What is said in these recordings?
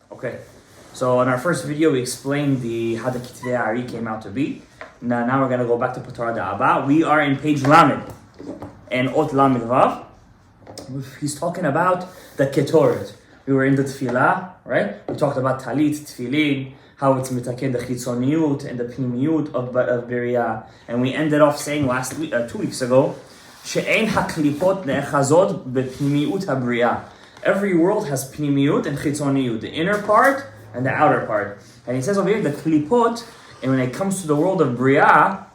Okay, so in our first video we explained how the Kitvei Ari came out to be. Now we're going to go back to TORAH D'Aba. We are in page Lamed and Ot Lamed Vav. He's talking about the Ketoret. We were in the Tefillah, right? We talked about Talit, Tefillin, how it's mitaken the Chitzoniyut and the Pnimiyut of Beriah. And we ended off saying 2 weeks ago, She'ein haklipot ne'echazot bepnimiyut habriah. Every world has pnimiyut and chitzoniyut, the inner part and the outer part. And he says over here, the klipot, and when it comes to the world of Briah,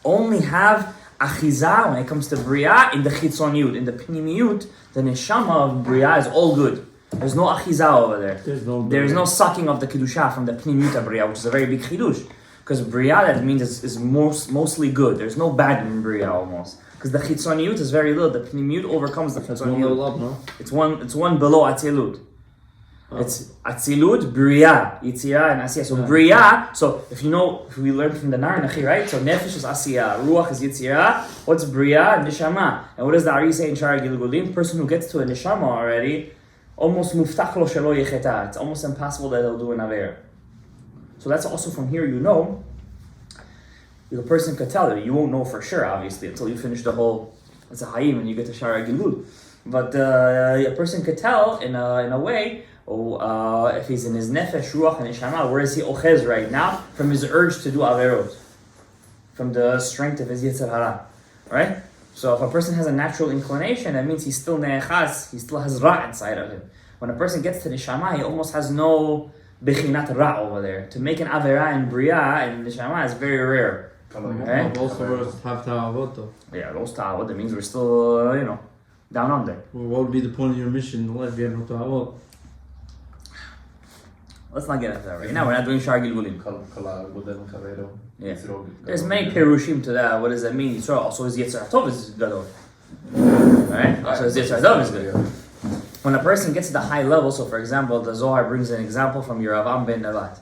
only have achiza when it comes to Briah in the chitzoniyut. In the pnimiyut, the neshama of Briah is all good. There's no achiza over there. There's no sucking of the kedusha from the pnimiyut of Briah, which is a very big chidush. Because Briah, that means is mostly good. There's no bad in Briah almost. Because the chitzoniyut is very little. The pnimiyut overcomes the chitzoniyut. It's one below atzilut. It's atzilut, Briah, Yitzirah, and Asiyah. So Briah, so if we learned from the Nar Nachi, right? So Nefesh is Asiyah, Ruach is Yitzirah. What's Briah? Neshama. And what does the Ari say in Shara Gilgulim? Person who gets to a Neshama already, almost muftach lo shelo yecheta. It's almost impossible that he'll do an Aver. So that's also from here, the person could tell you. You won't know for sure, obviously, until you finish the whole, it's a Hayim and you get to Shara Gilul. But a person could tell in a way, if he's in his nefesh, ruach, and neshama, where is he ochez right now? From his urge to do averot, from the strength of his yetzer hara, right? So if a person has a natural inclination, that means he's still ne'echas, he still has ra inside of him. When a person gets to neshama, he almost has no bechinat ra over there. To make an avera in bria and neshama is very rare. Right? Most of us have ta'avot though. Yeah, those ta'avot, that means we're still, down under. Well, what would be the point of your mission in life if you have no ta'avot? Let's not get into that right now. We're not doing Shar Gilgulim. Yeah. There's many perushim to that. What does that mean? Yisrael also his Yetzer HaTov is Gadol. Right? Also his Yetzer HaTov is good. When a person gets to the high level, so for example, the Zohar brings an example from Yeravam ben Nevat,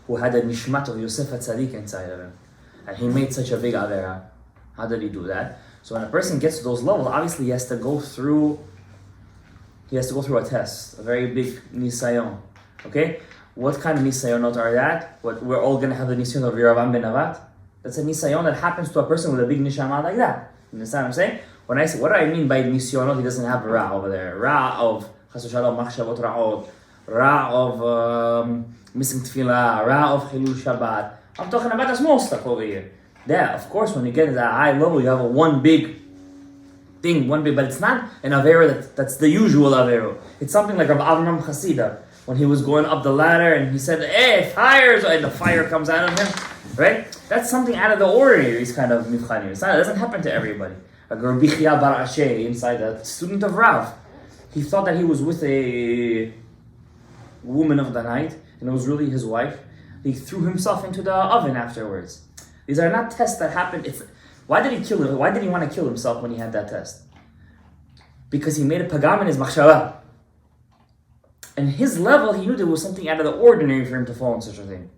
who had a nishmat of Yosef HaTzadik inside of him. And he made such a big avera. How did he do that? So when a person gets to those levels, obviously he has to go through a test, a very big nisayon. Okay? What kind of nisayonot are that? We're all going to have the nisayon of Yeravam ben Nevat. That's a nisayon that happens to a person with a big nishama like that. You understand what I'm saying? When I say, what do I mean by nisayon? He doesn't have ra over there. Ra of chas v'shalom, machshavot ra'ot. Ra of missing tefillah. Ra of chilul Shabbat. I'm talking about the small stuff over here. Yeah, of course, when you get to that high level, you have one big thing, but it's not an avera that's the usual avera. It's something like Rav Avram Chasida, when he was going up the ladder and he said, "Hey, fire!" and the fire comes out of him, right? That's something out of the ordinary. He's kind of mivchanim. It doesn't happen to everybody. Like Rabbi Chia Bar Asher, inside a student of Rav, he thought that he was with a woman of the night, and it was really his wife. He threw himself into the oven afterwards. These are not tests that happen. Why did he kill him? Why did he want to kill himself when he had that test? Because he made a pagam in his machshava. And his level, he knew there was something out of the ordinary for him to fall in such a thing.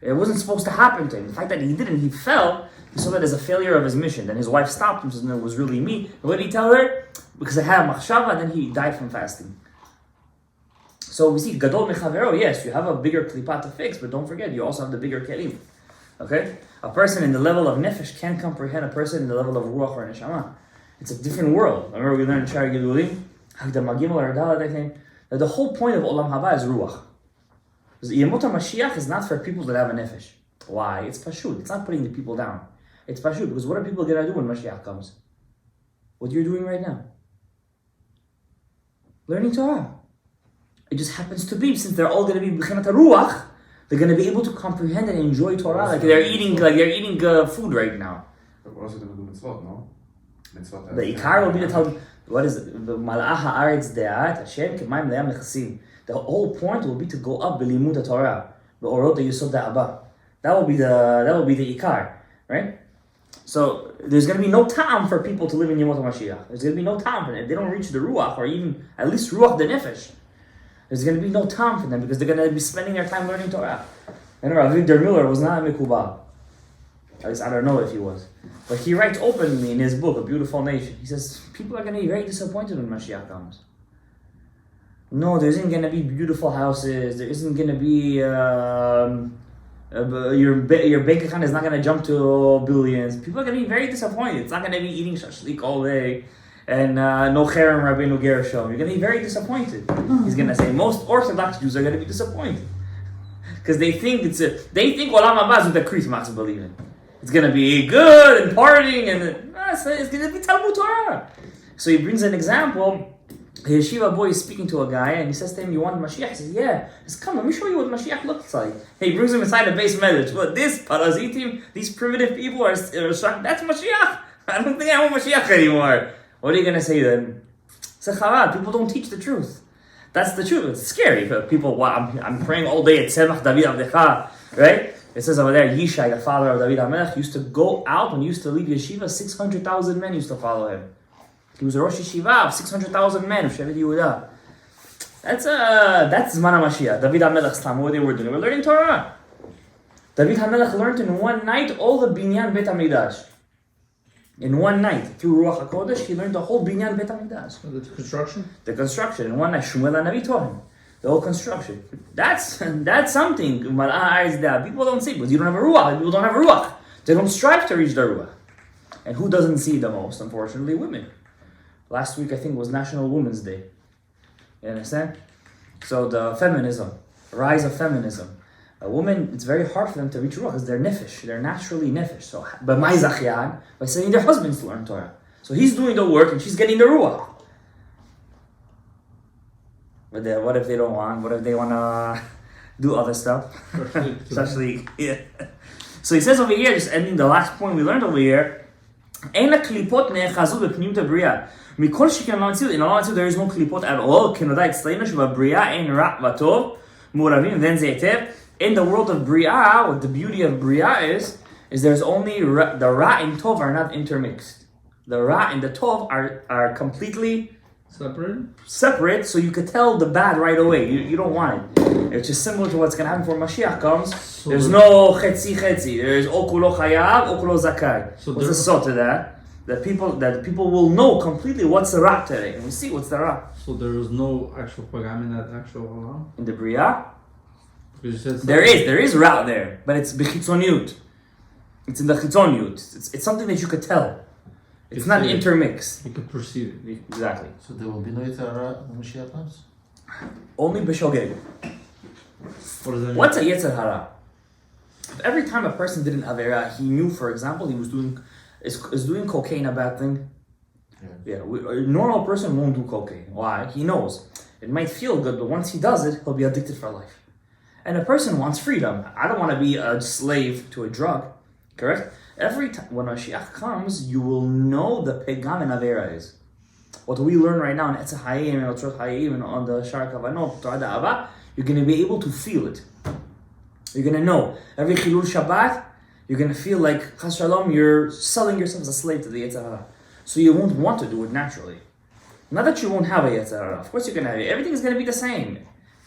It wasn't supposed to happen to him. The fact that he didn't, he fell, he saw that as a failure of his mission. Then his wife stopped him and said, "No, it was really me." And what did he tell her? Because I had a machshava, and then he died from fasting. So we see, gadol mechavero, yes, you have a bigger klipa to fix, but don't forget, you also have the bigger kelim. Okay? A person in the level of nefesh can't comprehend a person in the level of ruach or neshama. It's a different world. Remember we learned in Shara Gilgulim, Hagdama Gimel or Dalet, I think, that the whole point of Olam Haba is ruach. Because Yemot HaMashiach is not for people that have a nefesh. Why? It's pashut. It's not putting the people down. It's pashut, because what are people going to do when Mashiach comes? What you're doing right now. Learning Torah. It just happens to be, since they're all going to be b'chinat ruach, they're going to be able to comprehend and enjoy Torah like they're eating food right now. The Ikar will be to tell, what is it? The Mal'ah ha'aretz de'at, Hashem k'mayim le'am nechassim. The whole point will be to go up b'limud Torah, b'orot yisod da'aba. That will be the Ikar, right? So there's going to be no time for people to live in Yemot HaMashiach. There's going to be no time for them. If they don't reach the ruach, or even at least ruach the nefesh, there's going to be no time for them because they're going to be spending their time learning Torah. And Avigdor Miller was not a mikubal. At least I don't know if he was. But he writes openly in his book, A Beautiful Nation. He says, people are going to be very disappointed when Mashiach comes. No, there isn't going to be beautiful houses. There isn't going to be... your bank account is not going to jump to billions. People are going to be very disappointed. It's not going to be eating shashlik all day and no cherem Rabbeinu Gershom. You're going to be very disappointed. He's going to say most Orthodox Jews are going to be disappointed because they think Olam Haba is what the Christmas believe in. It's going to be good and partying and it's going to be Talmud Torah. So he brings an example. A yeshiva boy is speaking to a guy and he says to him, "You want Mashiach?" He says, "Yeah." He says, "Come, let me show you what Mashiach looks like." He brings him inside the base medrash. What, this parazitim, these primitive people are shocked. That's Mashiach. I don't think I want Mashiach anymore. What are you going to say then? Say, Chabad, people don't teach the truth. That's the truth. It's scary. People, wow, I'm praying all day at Tzemach David Avdecha, right? It says over there, Yishai, the father of David HaMelech, used to go out when he used to leave yeshiva, 600,000 men used to follow him. He was a Rosh Yeshiva of 600,000 men of Shevet Yehuda. That's Zman HaMashiach. David HaMelech's time, what they were doing. They were learning Torah. David HaMelech learned in one night all the Binyan Beit HaMikdash. In one night, through Ruach HaKodesh, he learned the whole Binyan Beit HaMikdash. The construction? The construction. In one night, Shmuel HaNavi taught him. The whole construction. That's something. People don't see, because you don't have a Ruach. People don't have a Ruach. They don't strive to reach the Ruach. And who doesn't see the most? Unfortunately, women. Last week, I think, was National Women's Day. You understand? So the feminism, rise of feminism. A woman, it's very hard for them to reach Ruach because they're nefesh. They're naturally nefesh. So, but my zachyan, by sending their husbands to learn Torah. So he's doing the work and she's getting the Ruach. But then, what if they don't want? What if they want to do other stuff? Especially, yeah. So he says over here, just ending the last point we learned over here, אין הקליפות נאחזו בפנימיות הבריאה. מכל שכן עולם המציאות, in עולם המציאות there is no קליפות at all, כנודע אצלנו שבבריאה אין רע וטוב, מעורבים, then זה היטב. In the world of Bria, what the beauty of Bria is there's only the Ra and Tov are not intermixed. The Ra and the Tov are completely separate, so you could tell the bad right away. You don't want it. It's just similar to what's going to happen before Mashiach comes. So there's no chetzi. There's o kulo chayav, o kulo zakai. So what's the sort to that? That people will know completely what's the Ra today. And we see what's the Ra. So there is no actual pagam in that actual Olam? In the Bria? There is Ra there, but it's bechitzoniut. It's in the chitzoniut. It's something that you could tell. It's not intermixed. You could perceive it. Exactly. So there will be no Yitzhara when Mashiach comes? Only b'shogeg. What does that mean? What's a Yetzer Hara? Every time a person did an Avera, he knew, for example, he was doing... Is doing cocaine a bad thing? Yeah. A normal person won't do cocaine. Why? He knows. It might feel good, but once he does it, he'll be addicted for life. And a person wants freedom. I don't want to be a slave to a drug. Correct? Every time when Mashiach comes, you will know the pegam and avera is. What we learn right now in Etz HaYim and Otzrot HaYim and on the Shar Kavanot, Torah D'Aba, you're going to be able to feel it. You're going to know. Every Chilul Shabbat, you're going to feel like, Chas Shalom, you're selling yourself as a slave to the Yetzer Hara. So you won't want to do it naturally. Not that you won't have a Yetzer Hara. Of course you're going to have it. Everything is going to be the same.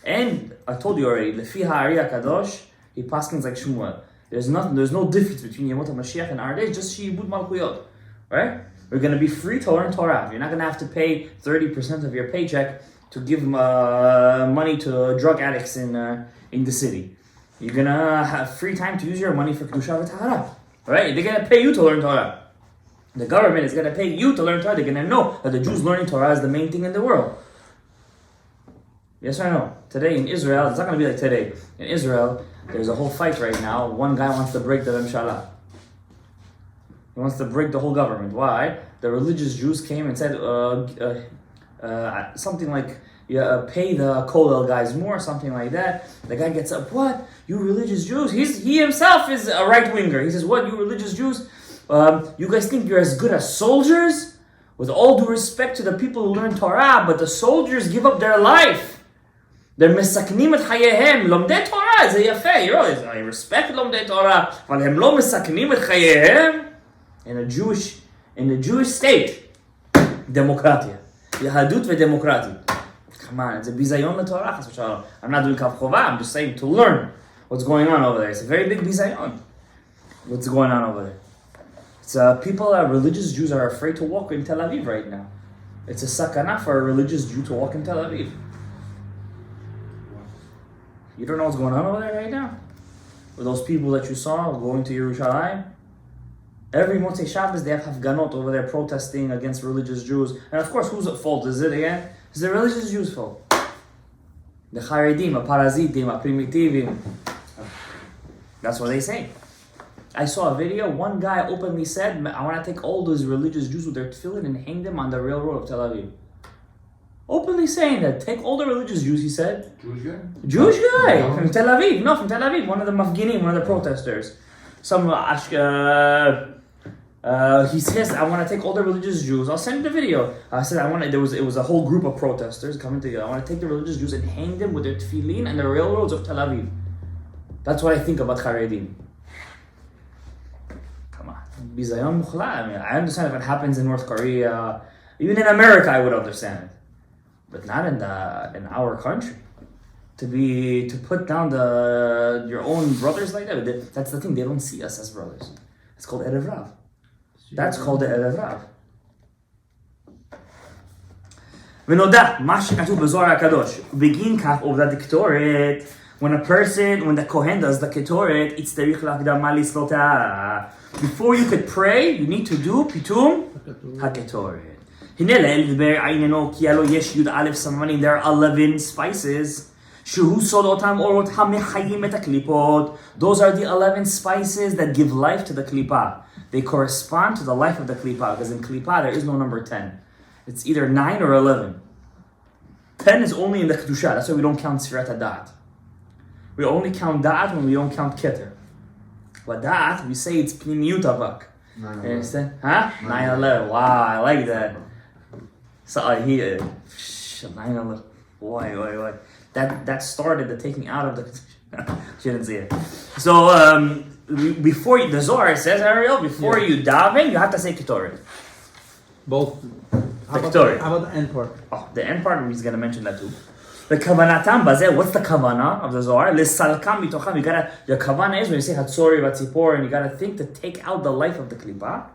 And I told you already, Lefi Ha'ari HaKadosh, he paskins like Shmuel. There's no difference between Yemot HaMashiach and our days, just Shiyibud Malchuyot. Right? We're going to be free to learn Torah. You're not going to have to pay 30% of your paycheck to give money to drug addicts in the city. You're going to have free time to use your money for Kedusha v'Tahara. Right? They're going to pay you to learn Torah. The government is going to pay you to learn Torah. They're going to know that the Jews learning Torah is the main thing in the world. Yes or no? Today in Israel, it's not going to be like today. In Israel, there's a whole fight right now. One guy wants to break the Menshalah. He wants to break the whole government. Why? The religious Jews came and said something like, pay the Kollel guys more, something like that. The guy gets up, what? You religious Jews? He himself is a right-winger. He says, what, you religious Jews? You guys think you're as good as soldiers? With all due respect to the people who learn Torah, but the soldiers give up their life. They're מסכנים את חייהם. לומדי תורה, זה יפה. I respect לומדי תורה, אבל הם לא מסכנים את חייהם. In the Jewish state, דמוקרטיה. יהדות ודמוקרטיה. Come on, it's a ביזיון לתורה. I'm not doing קו חובה, I'm just saying to learn what's going on over there. It's a very big ביזיון. What's going on over there? It's religious Jews are afraid to walk in Tel Aviv right now. It's a sakana for a religious Jew to walk in Tel Aviv. You don't know what's going on over there right now? With those people that you saw going to Yerushalayim? Every Motzei Shabbos they have Hafganot over there protesting against religious Jews. And of course, who's at fault? Is it again? Is the religious Jews' fault? The Haredim, the Parazitim, the Primitivim. That's what they say. I saw a video, one guy openly said, I want to take all those religious Jews with their tefillin and hang them on the railroad of Tel Aviv. Openly saying that, take all the religious Jews, he said. Jewish guy? Jewish guy from Tel Aviv. No, from Tel Aviv. One of the Mafginim, one of the protesters. He says, I want to take all the religious Jews. I'll send you the video. I said, it was a whole group of protesters coming together. I want to take the religious Jews and hang them with their tefillin and the railroads of Tel Aviv. That's what I think about Haredim. Come on. Bizayon mukhla. I understand if it happens in North Korea. Even in America, I would understand it. But not in our country. To put down your own brothers like that. That's the thing. They don't see us as brothers. It's called Erev Rav. That's called the Erev Rav. ונודע, מה שכתוב בזוהר הקדוש, בגין כך עובדת הקטורת, when the Kohen does the ketoret, it's צריך להקדמה לסלותה. Before you could pray, you need to do פיתום הקטורת. הנה לאל דבר עייננו, כי הלא יש י"א סממנים, there are 11 spices, שהוא סוד אותם אורות המחיים את הקליפות. Those are the 11 spices that give life to the klipa. They correspond to the life of the klipa, because in klipa there is no number 10. It's either 9 or 11. 10 is only in the kedusha, that's why we don't count Sfirat HaDa'at. We only count Da'at when we don't count Keter. But Da'at, we say it's Pnimiyut Avak. You understand? Huh? 9/11. Wow, I like that. So I hear 9/11. Why? That started the taking out of the. Shouldn't say it. So before the Zohar says, Ariel, before you daven, you have to say Ketoret. Both. How about the end part? Oh, the end part, he's going to mention that too. The kavanatam bazeh, what's the kavana of the Zohar? L'salkam mitocham, your kavana is when you say Hatzori Vatzipor, and you got to think to take out the life of the klipa,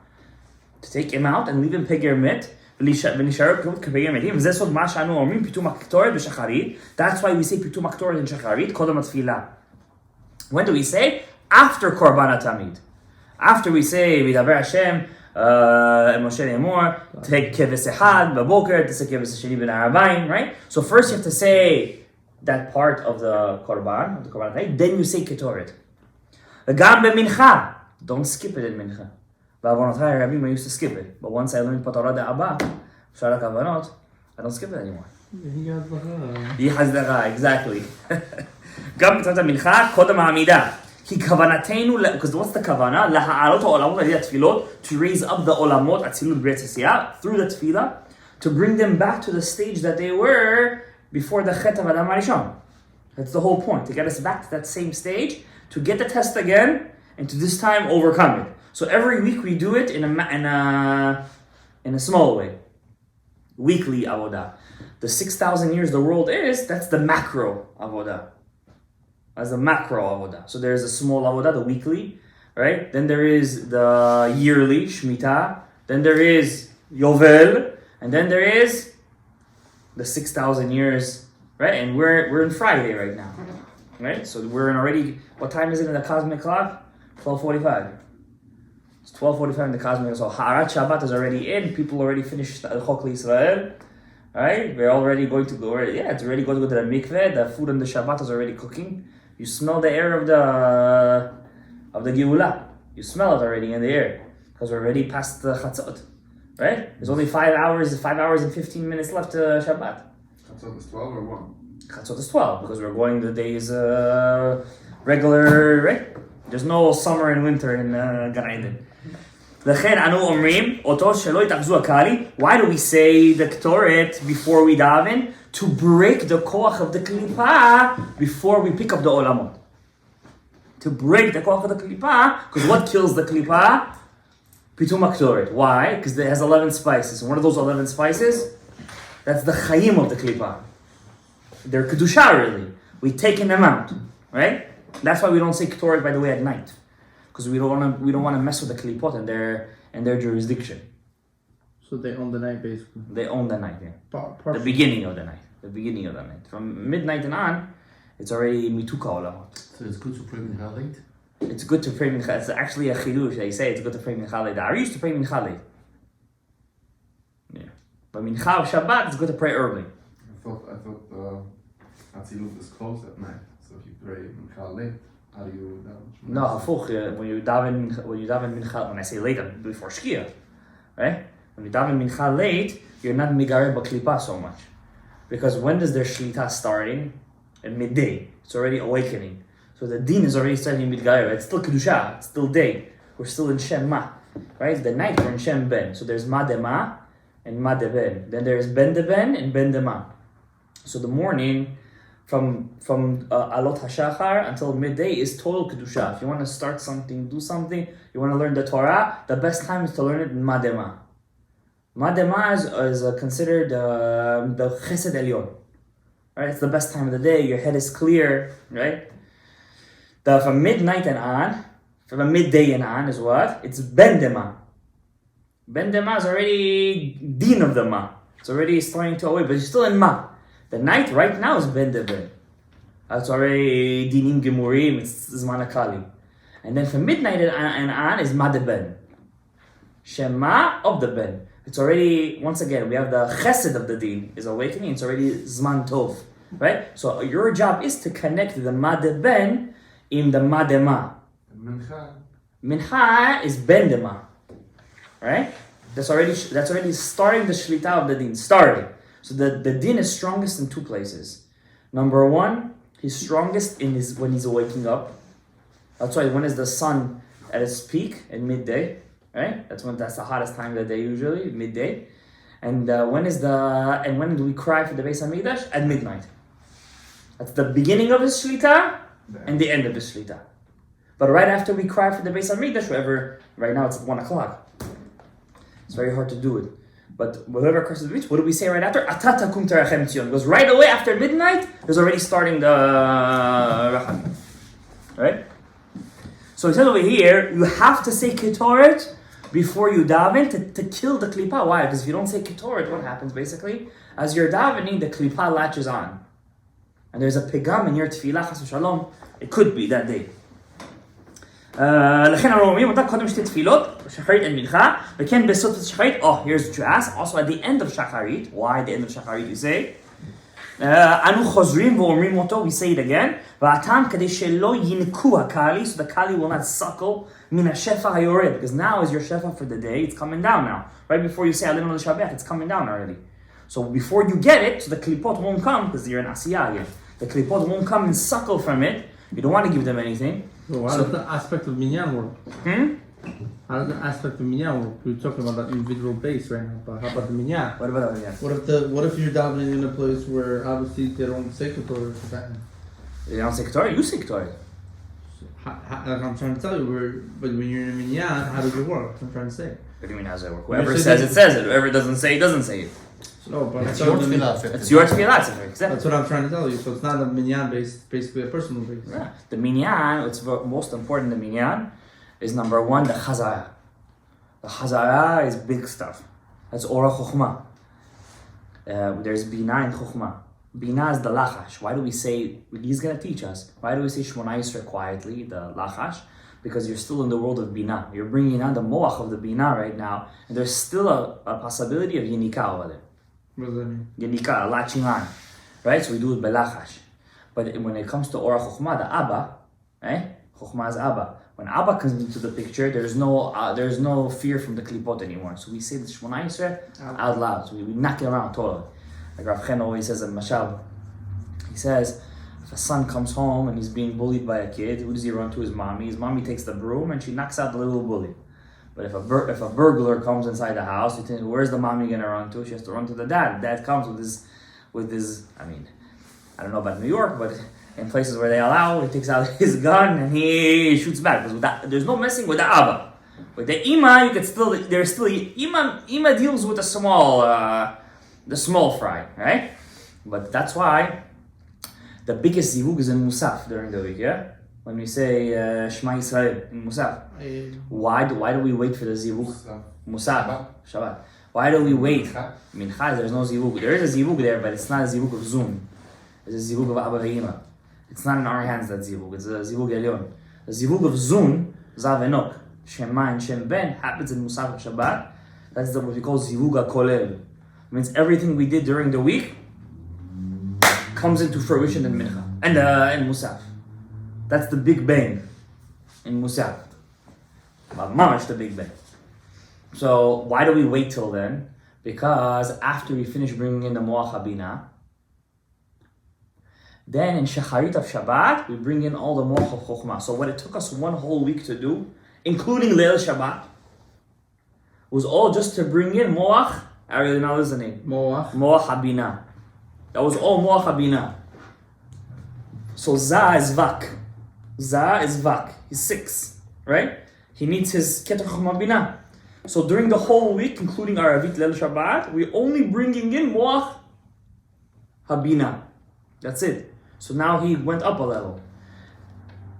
to take him out and leave him pegir mit. That's why we say pitum aktoret in shacharit, kodam atfilah. When do we say? After korban tamid. After we say vidaber Hashem, Moshe Lemor, take keves echad baboker, take keves sheni ben harabayim, right? So first you have to say that part of the korban, right? Then you say ketoret. Gam bemincha, don't skip it in mincha. Ba'avonotai Rabim, I used to skip it, but once I learned TORAH D'Aba, Shara Kavanot, I don't skip it anymore. Exactly. Gam b'tzat mincha kodam ha'amidah. Because what's the kavana? To raise up the olamot atzilut b'retz asiyah through the tefillah, to bring them back to the stage that they were before the chet of Adam Harishon. That's the whole point, to get us back to that same stage, to get the test again, and to this time overcome it. So every week we do it in a small way. Weekly avodah. The 6,000 years the world is, that's the macro avodah. As a macro avodah. So there's a small avodah, the weekly, right? Then there is the yearly, Shemitah. Then there is Yovel. And then there is the 6,000 years, right? And we're in Friday right now, right? So we're in already, what time is it in the cosmic clock? 12:45. It's 12:45 in the cosmic. So Ha'arat Shabbat is already in. People already finished Al-Chok L'Yisrael. Right? We're already going to go. Yeah, it's already going to go to the mikveh. The food on the Shabbat is already cooking. You smell the air of the Geulah. You smell it already in the air because we're already past the Chatzot. Right? There's only 5 hours and 15 minutes left to Shabbat. Chatzot is 12 or 1? Chatzot is 12 because we're going the days regular. Right? There's no summer and winter in Gadaev. Why do we say the Ketoret before we daven? To break the koach of the klipa before we pick up the olamot. To break the koach of the klipa, because what kills the klipa? Pitum Ketoret. Why? Because it has 11 spices. And what are those 11 spices? That's the chayim of the klipa. They're kedusha really. We've taken them out, right? That's why we don't say Ketoret, by the way, at night. Because we don't want to mess with the klipot and their jurisdiction. So they own the night, basically. They own the night, yeah. The beginning of the night. From midnight and on, it's already mituka olamot. So it's good to pray mincha late? It's good to pray mincha. It's actually a chidush. They say it's good to pray mincha late. The Ari used to pray mincha late. Yeah. But mincha of Shabbat, it's good to pray early. I thought Atzilut is closed at night. So if you pray mincha late, how do you daven? No, hafuch. When you daven mincha, when I say late, I'm before Shkia, right? When you daven mincha late, you're not migarer b'klipa so much, because when does their shlita starting? At midday. It's already awakening. So the din is already starting midgayer. It's still kedusha. It's still day. We're still in Shem Ma, right? The night we're in Shem Ben. So there's Ma de Ma and Ma de Ben. Then there's Ben de Ben and Ben de Ma. So the morning from Alot HaShachar until midday is total kedusha. If you want to start something, do something, you want to learn the Torah, the best time is to learn it in Ma de Ma. Ma de Ma is considered the Chesed Elyon. Right, it's the best time of the day. Your head is clear, right? From midnight and on, from midday and on is what? It's Ben Dema. Ben Dema is already Din of the Ma. It's already starting to awake, but it's still in Ma. The night right now is Ben Deben. It's already Dinim Gemurim, it's Zman Akali. And then from midnight and on is Ma de Ben. Shema of the Ben. It's already, once again, we have the chesed of the din is awakening. It's already zman tov, right? So your job is to connect the ma de ben in the ma de ma. Mincha is ben de ma, right? That's already starting the shlita of the din. Starting. So the din is strongest in two places. Number one, he's strongest when he's waking up. That's why when is the sun at its peak at midday. Right? That's the hottest time of the day usually, midday. And when do we cry for the Beis Hamikdash? At midnight. That's the beginning of his shlita and the end of his shlita. But right after we cry for the Beis Hamikdash, right now it's at 1 o'clock. It's very hard to do it. But whoever crosses the beach, what do we say right after? Atata kum terachem tzion. Because right away after midnight, there's already starting the Rachamim. Right? So it says over here, you have to say Ketoret before you daven to kill the klipa. Why? Because if you don't say Ketoret, what happens basically? As you're davening, the klipa latches on. And there's a pigam in your tefillah, chas v'shalom. It could be that day. לכן אנחנו אומרים אותה קודם שתי תפילות, שחרית and מנחה, וכן בסוף שחרית, here's what you ask, also at the end of shacharit. Why at the end of shacharit you say? אנו חוזרים ואומרים אותו, we say it again, והטעם כדי שלא ינקו הקהלי, so the kali will not suckle מן השפע היורד, because now is your shefa for the day, it's coming down now. Right before you say Alinu l'Shabbat, it's coming down already. So before you get it, so the klipot won't come, because you're in asiyah again. The klipot won't come and suckle from it. You don't want to give them anything. So how does the aspect of minyan work? How does the aspect of minyan work? We're talking about that individual base right now, but how about the minyan? What about the minyan? What if you're davening in a place where obviously they don't say Ketorah for that? They don't say Ketorah? You say Ketorah. I'm trying to tell you, but when you're in a minyan, how does it work? I'm trying to say. What do you mean, how does it work? Whoever says it, says it. Whoever doesn't say it, doesn't say it. No, but It's your tefillah. It's your tefillah. Exactly. That's what I'm trying to tell you. So it's not a minyan base, basically a personal base. Yeah. The minyan, what's most important, the minyan, is number one, the chazara. The chazara is big stuff. That's Ora Chokhmah. There's Bina and Chokhmah. Bina is the lachash. Why do we say, he's going to teach us, why do we say Shmona Yisrael quietly, the lachash? Because you're still in the world of Bina. You're bringing on the moach of the Bina right now, and there's still a possibility of Yinika over there. What does that mean? Yenika, latching on, right? So we do it belachash. But when it comes to Ora Chokhmah, the Abba, right? Chokhmah is Abba. When Abba comes into the picture, there's no fear from the klipot anymore. So we say the Shmona Yisrael out loud. So we knock it around totally. Like Rav Chen always says in Mashal, he says, if a son comes home and he's being bullied by a kid, who does he run to? His mommy. His mommy takes the broom and she knocks out the little bully. But if a burglar comes inside the house, you think, where's the mommy gonna run to? She has to run to the dad. Dad comes with his. I mean, I don't know about New York, but in places where they allow, he takes out his gun and he shoots back. Because with that, there's no messing with the Abba. With the Ima, you could still. There's still Ima deals with the small fry, right? But that's why the biggest zivug is in Musaf during the week, yeah. When we say Shema Yisrael in Musaf, why do we wait for the zivug? Musaf, Shabbat. Why do we wait? Mincha, there's no zivug. There is a zivug there, but it's not a zivug of Zoom. It's a zivug of Abba Ve'ima. It's not in our hands, that zivug. It's a zivug elyon. The zivug of zun, zav enok, shema and shem ben, happens in Musaf and Shabbat. That's what we call zivug HaKolel. It means everything we did during the week comes into fruition in Mincha and in Musaf. That's the Big Bang in Musaf. Mamash the Big Bang. So why do we wait till then? Because after we finish bringing in the Moach HaBinah, then in Shacharit of Shabbat, we bring in all the Moach of Chokhmah. So what it took us one whole week to do, including Leil Shabbat, was all just to bring in Moach, are you now listening? Moach HaBinah. That was all Moach HaBinah. So Za is Vak. Za is Vak. He's 6, right? He needs his Keter Chokhmah Binah. So during the whole week, including Aravit Leil Shabbat, we're only bringing in Moach HaBinah. That's it. So now he went up a level.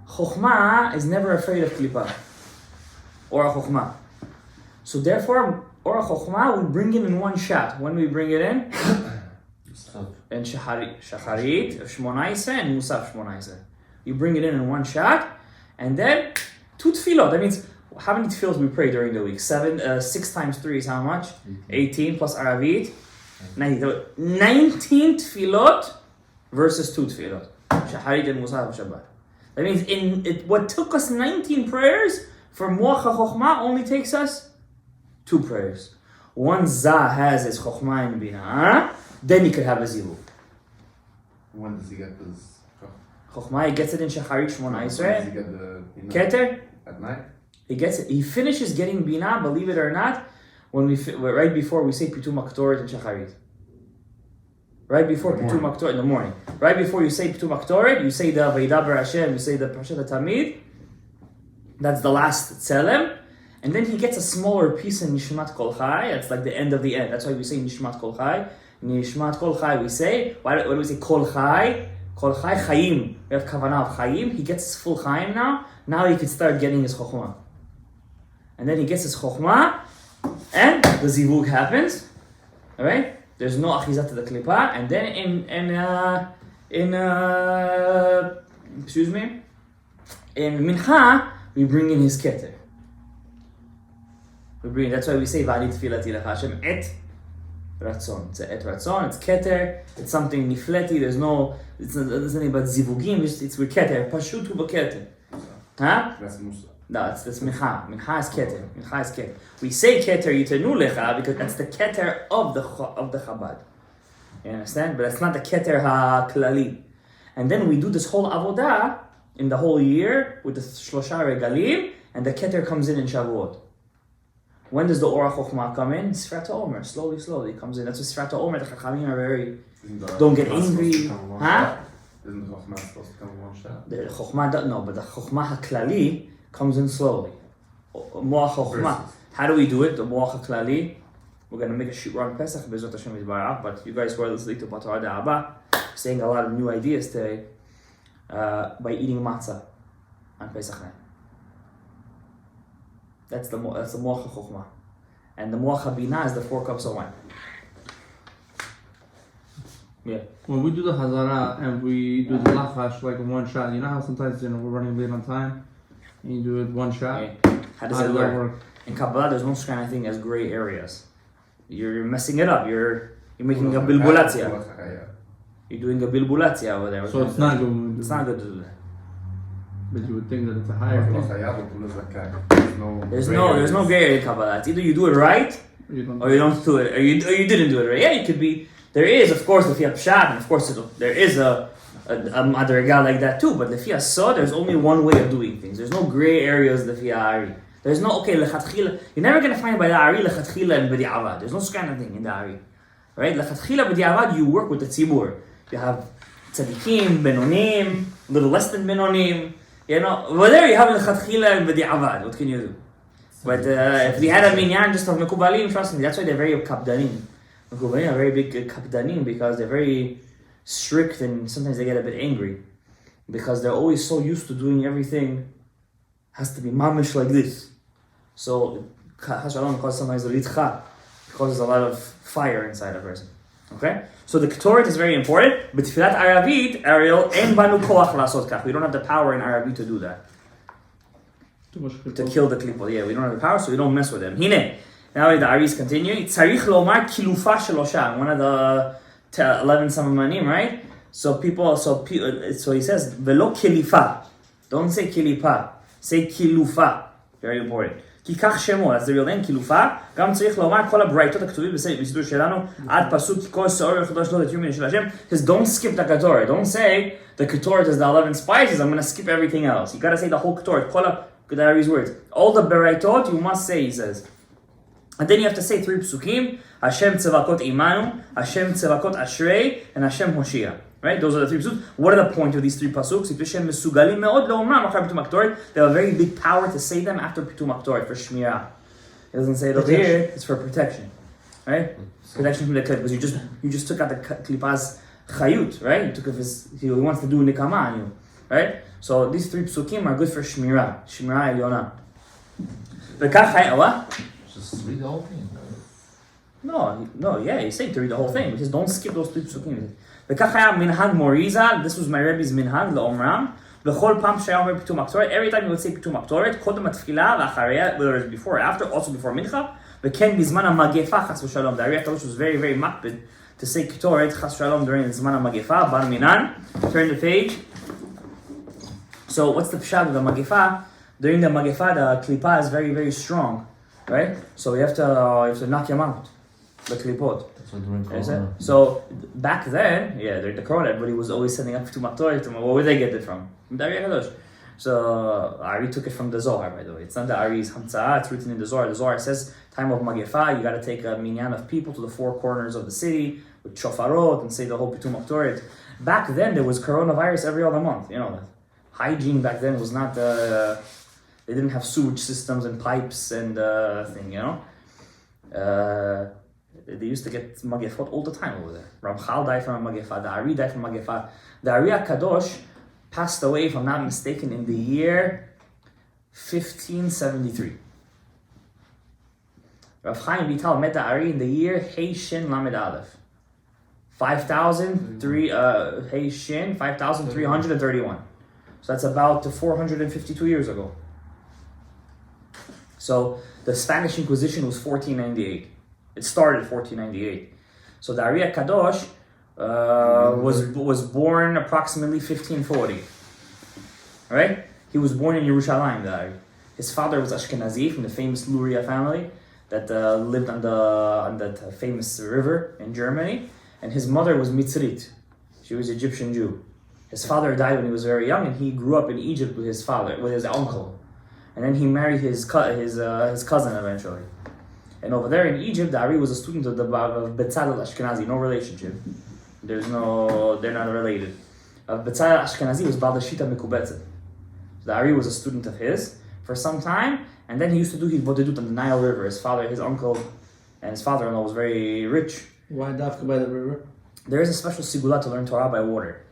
Chokhmah is never afraid of Klippa. Or a Chokhmah. So therefore, Or Chokhmah we bring in one shot. When we bring it in? In Shacharit of Shmonaisa and Musaf Shmonaisa. You bring it in one shot, and then 2 tefillot. That means, how many tefillot we pray during the week? 6 times 3 is how much? 18 plus Aravit. 19 tefillot versus 2 tefillot. Shacharit and Musaf Shabbat. That means what took us 19 prayers for Moach HaChokhmah only takes us 2 prayers. One Zah has his Chokhmah and Binah, then he could have a Zivug. When does he get this? Chokhmah, he gets it in Shacharit Shmona Does Yisrael. he get the Keter? at night? He gets it. He finishes getting Binah, believe it or not, when right before we say Pitum HaKtoret in Shacharit. Right before Pitum HaKtoret in the morning. Right before you say Pitum HaKtoret, you say the Vaydaber Hashem, you say the Parashat HaTamid. That's the last Tzelem. And then he gets a smaller piece in Nishmat Kol Chai. That's like the end of the end. That's why we say Nishmat Kol Chai. Nishmat Kol Chai we say. Why do we say Kol Chai? Kol Chai Chaim. We have Kavanah of Chaim. He gets his full Chaim now. Now he can start getting his Chokhmah. And then he gets his Chokhmah. And the Zivug happens. Alright? There's no Achizat to the Klippa. And then in Mincha, we bring in his Keter. That's why we say Va'ali Tfilati Lecha Hashem Et Ratzon. It's Et Ratzon, it's Keter, it's something Nifleti, it's nothing but Zivugim, it's with Keter, Pashut Hu B'Keter. Huh? That's Musa. No, that's Mincha. Mincha is Keter. Mincha is Keter. We say Keter Yitenu Lecha because that's the Keter of the Chabad. You understand? But it's not the Keter HaKlali. And then we do this whole Avodah in the whole year with the Shlosha Regalim, and the Keter comes in Shavuot. When does the Orah Chokhmah come in? Sfrat Omer, slowly comes in. That's what Sfrat Omer, the Chachamim are very, don't get angry. Huh? Isn't the Chokhmah supposed to come in one shot? The Chokhmah, no, but the Chokhmah HaKlali comes in slowly. Moach Chokhmah. How do we do it? The Moach HaKlali. We're going to make a shoot on Pesach, Bezrat Hashem Yitbarach, but you guys who are listening to TORAH D'Aba, saying a lot of new ideas today, by eating matzah on Pesach night. That's the Moach HaChokhmah. And the Moach HaBinah is the 4 cups of wine. Yeah. When we do the Hazara and we do the Lachash like in one shot, you know how sometimes we're running late on time and you do it one shot? Yeah. How does it work? In Kabbalah, there's no such kind of thing as gray areas. You're messing it up. You're making a bilbulatzia. You're doing a bilbulatzia over there. So it's not good. It's not good to do that. But you would think that it's a higher thing. There's no gray area in Kabbalah. It's either you do it right, or you don't do it, or you didn't do it right. Yeah, it could be. There is, of course, Lefi Pshat, and of course there is a Madrigal like that too. But Lefi Asod, there's only one way of doing things. There's no gray areas Lefi Ari. There's no lechatchila. You're never gonna find by the Ari lechatchila and b'di'avad. There's no such kind of thing in the Ari, right? Lechatchila b'di'avad, you work with the tzibur. You have tzadikim, benonim, a little less than benonim. You know, over there you have lechatchila and b'di'avad. What can you do? But if we had a minyan just of mekubalim, trust me, that's why they're very kapdanim. Mekubalim are very big kapdanim because they're very strict and sometimes they get a bit angry because they're always so used to doing everything has to be mamish like this. So Shalom causes sometimes ritcha, causes a lot of fire inside a person. Okay? So the Ketoret is very important, but Tfilat Aravit, Ariel, En Banu Koach Lasot Kach. We don't have the power in Aravit to do that. Too much To kill the klipot. Yeah, we don't have the power, so we don't mess with them. Hine. Now the Ari is continuing. Tzarich lomar kilufa shelosha. One of the 11 Samamanim, right? So he says, Velo kilifa. Don't say kilipa. Say kilufa. Very important. כי כך שמו, אז זה real name, קילופה, גם צריך לומר כל הברייתות הכתובים בסידור שלנו, עד פסוק כי כל שעור וחדש לא לתיומן של השם, because don't skip the Ketoret. Don't say the Ketoret is the 11 spices, I'm going to skip everything else. You got to say the whole Ketoret, כל Gadaev's words. All the ברייתות you must say, he says. And then you have to say 3 psukim, Hashem tzevakot imanu, Hashem tzevakot ashrei, and Hashem Hoshia. Right? Those are the 3 pasuks. What are the point of these 3 pasuks? They have a very big power to say them after Pitum HaKtoret for Shmirah. It doesn't say it over here, it's for protection. Right? Protection from the klip, because you just took out the klipa's chayut, right? You took off he wants to do nikama on you. Right? So these 3 psukim are good for Shmirah. Shmirah Elyona. What? Just read the whole thing. Yeah, he's saying to read the whole thing, because don't skip those 3 psukim. וכך היה מנהג מוריזה, this was my Rebbe's מנהג לאומרם, בכל פעם שהיה אומר פיתום הקטורת, every time he would say פיתום הקטורת, קודם התפילה ואחריה, whether it's before or after, also before מנחה, וכן בזמן המגפה חס ושלום. The Ari HaKadosh was very, very makpid to say קטורת חס ושלום during זמן המגפה, בר מינן. Turn the page. So what's the pshat of the magfa? During the magfa, the klipa is very, very strong, right? So you have to knock him out, the klipot. So back then, during the Corona, everybody was always sending up to Maktoret. Where would they get it from? From the Ari HaKadosh. So Ari took it from the Zohar, by the way. It's not the Ari's Hamtzah, it's written in the Zohar. The Zohar says, time of Magefa, you got to take a minyan of people to the 4 corners of the city with shofarot and say the whole Pitum Maktoret. Back then, there was coronavirus every other month. You know, hygiene back then was not they didn't have sewage systems and pipes and thing, you know. They used to get magefot all the time over there. Ramchal died from a magefa. The Ari died from a magefa. The Ari HaKadosh passed away, if I'm not mistaken, in the year 1573. Rav Chaim Vital met the Ari in the year Hei Shin Lamed Aleph. 5,331. So that's about 452 years ago. So the Spanish Inquisition was 1498. It started 1498. So the Ari HaKadosh was born approximately 1540. Right? He was born in Yerushalayim, the Ari. His father was Ashkenazi from the famous Luria family that lived on that famous river in Germany. And his mother was Mitzrit. She was Egyptian Jew. His father died when he was very young, and he grew up in Egypt with his uncle. And then he married his cousin eventually. And over there in Egypt, the Ari was a student of Betzalel Ashkenazi, no relationship. They're not related. Betzalel Ashkenazi was Baal Shita Mekubetzet. The Ari was a student of his for some time, and then he used to do his bodedut on the Nile River. His father, and his father-in-law was very rich. Why Dafka by the river? There is a special sigula to learn Torah by water.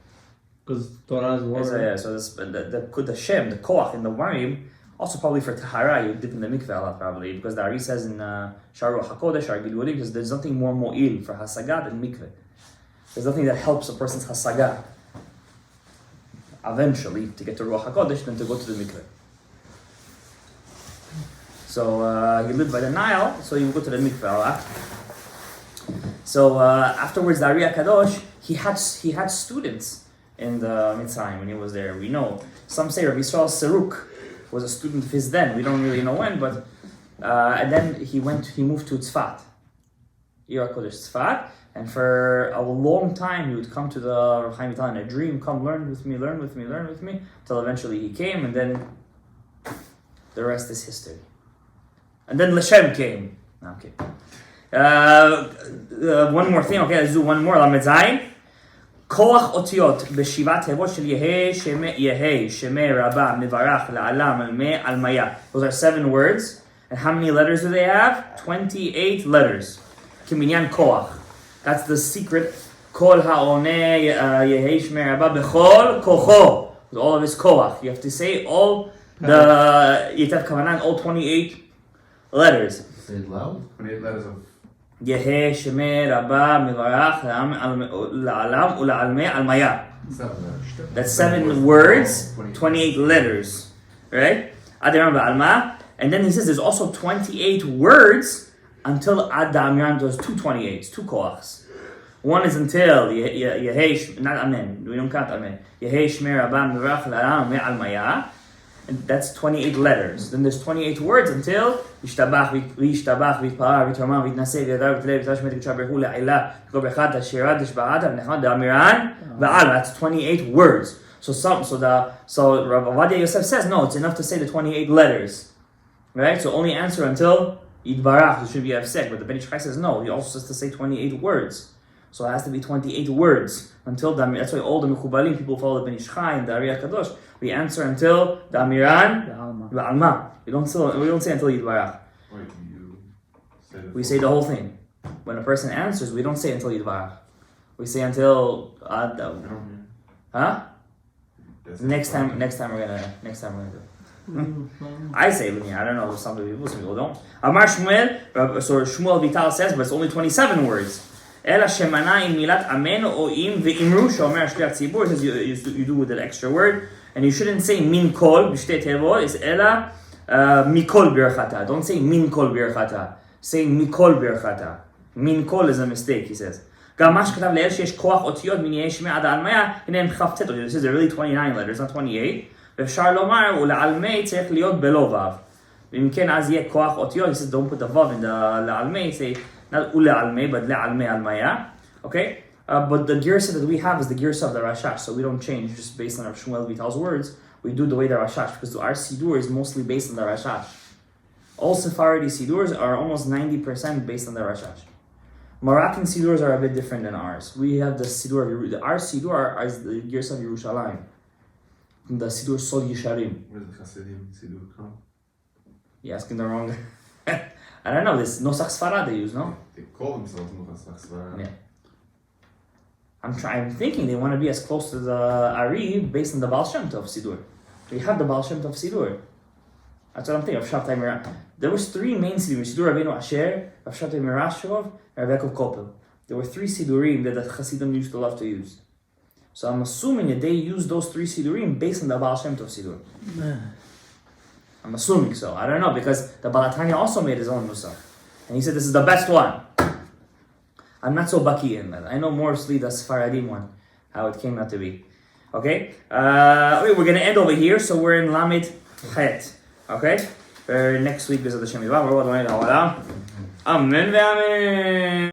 Because Torah is water. So the Shem, the Koach in the Warim, also probably for Tahara, you dip in the mikveh a lot probably, because the Ari says in Shar HaKodesh, Shar Gilgulim, because there's nothing more mo'il for Hasagat than mikveh. There's nothing that helps a person's Hasagat eventually to get to Ruach HaKodesh than to go to the mikveh. So he lived by the Nile, so he would go to the mikveh. So afterwards, the Ari HaKadosh, he had students in the Mitzrayim when he was there. We know. Some say Rabbi Yisrael Seruk was a student of his then. We don't really know when, but and then he moved to Tzfat, Ir HaKodesh Tzfat, and for a long time he would come to the Rav Chaim Vital in a dream, come learn with me, till eventually he came, and then the rest is history. And then Lashem came. Okay. One more thing, okay, let's do one more. Lamed Zayin. Koach Otiot b'shivat hevot shel Yehei Shemei Rabba Mivarach La'alam Almaya. Those are 7 words. And how many letters do they have? 28 letters. Kiminyan Koach. That's the secret. Kol ha'oneh Yehei Shemei Rabba b'chol kocho. With all of his Koach. You have to say all the Yetav Kavanan, all 28 letters. Say it loud. 28 letters of Yehe Shemeh Rabba Mivarach La'alam Ula'almei Almaya. 7 letters. That's 7 words, 28 letters, right? Adiram Ba'alma. And then he says there's also 28 words until Ad Da'amiran. There's 2 28s, 2 koachs. One is until Yehesh, not Amen, we don't count Amen. Yehesh Shemeh Rabba Mivarach La'alam Almaya. And that's 28 letters. Then there's 28 words until Yishtabach, V'Yitpara, V'Yitramah, V'Yitnaseh, V'Yadar, V'Tlev, V'Tash, Medik, Shabehu, La'ila, V'Gobechad, Shirad, Shba'at, V'Nechad, Da'amiran, V'Al. That's 28 words. So Rav Ovadia Yosef says, no, it's enough to say the 28 letters. Right? So only answer until Yidbarach, it should be Afsek. But the Ben Ish Chai says, no, he also has to say 28 words. So it has to be 28 words until Damir. That's why all the Mechubalim, people follow the Ben Ish Chai and the Ari HaKadosh. We answer until Da'amiran V'Alma. We don't say until Yidbarach. Wait, you say the We say the whole thing. When a person answers, we don't say until Yidbarach. We say until huh? Next time we're gonna do it. I say Lunia, I don't know, some people don't. Amar Shmuel, so Shmuel Vital says, but it's only 27 words. Ela shemana in milat amen o im ve'imru shomer shliach tzibur. It says you do with an extra word, and you shouldn't say min kol b'shtei tevo. It's ela mikol birchata. Don't say min kol birchata. Say mikol birchata. Min kol is a mistake, he says. גם מה שכתב לאל שיש כוח אותיות מן יהי שמי עד העלמיה, הנה הם כ"ט אותיות. This is really 29 letters, not 28. ואפשר לומר, ולעלמי צריך להיות בלא וו. ואם כן, אז יהיה כוח אותיות. He says, don't put the vav in the לעלמי, say, not ula'almei, but la'almei almaya. Okay? But the girsa that we have is the girsa of the Rashash, so we don't change just based on our Shmuel Vital's words. We do the way the Rashash, because our Sidur is mostly based on the Rashash. All Sephardi Sidurs are almost 90% based on the Rashash. Moroccan Sidurs are a bit different than ours. We have the Sidur of Yerushalayim. Our Sidur is the girsa of Yerushalayim. The Sidur Sol Yisharim. Where does the Hasidim Sidur come? You're asking the wrong... I don't know, this Nosach Sfarad they use, no? They call themselves Nosach Sfarad. Yeah. I'm thinking they want to be as close to the Ari based on the Baal Shem Tov Sidur. We have the Baal Shem Tov Sidur. That's what I'm thinking of Shabtai Mirah. There was 3 main Sidurim. Sidur Rabbeinu Asher, Rav Shabtai Mirashov, and Rav Yaakov Koppel. There were 3 Sidurim that the Hasidim used to love to use. So I'm assuming that they used those 3 Sidurim based on the Baal Shem Tov Sidur. I'm assuming so. I don't know, because the Balatanya also made his own Nusach. And he said this is the best one. I'm not so baki in that. I know mostly the Sfaradim one, how it came out to be. Okay? We're going to end over here, so we're in Lamed Chet. Okay? For next week, Bezat Hashem Yivah. Amen.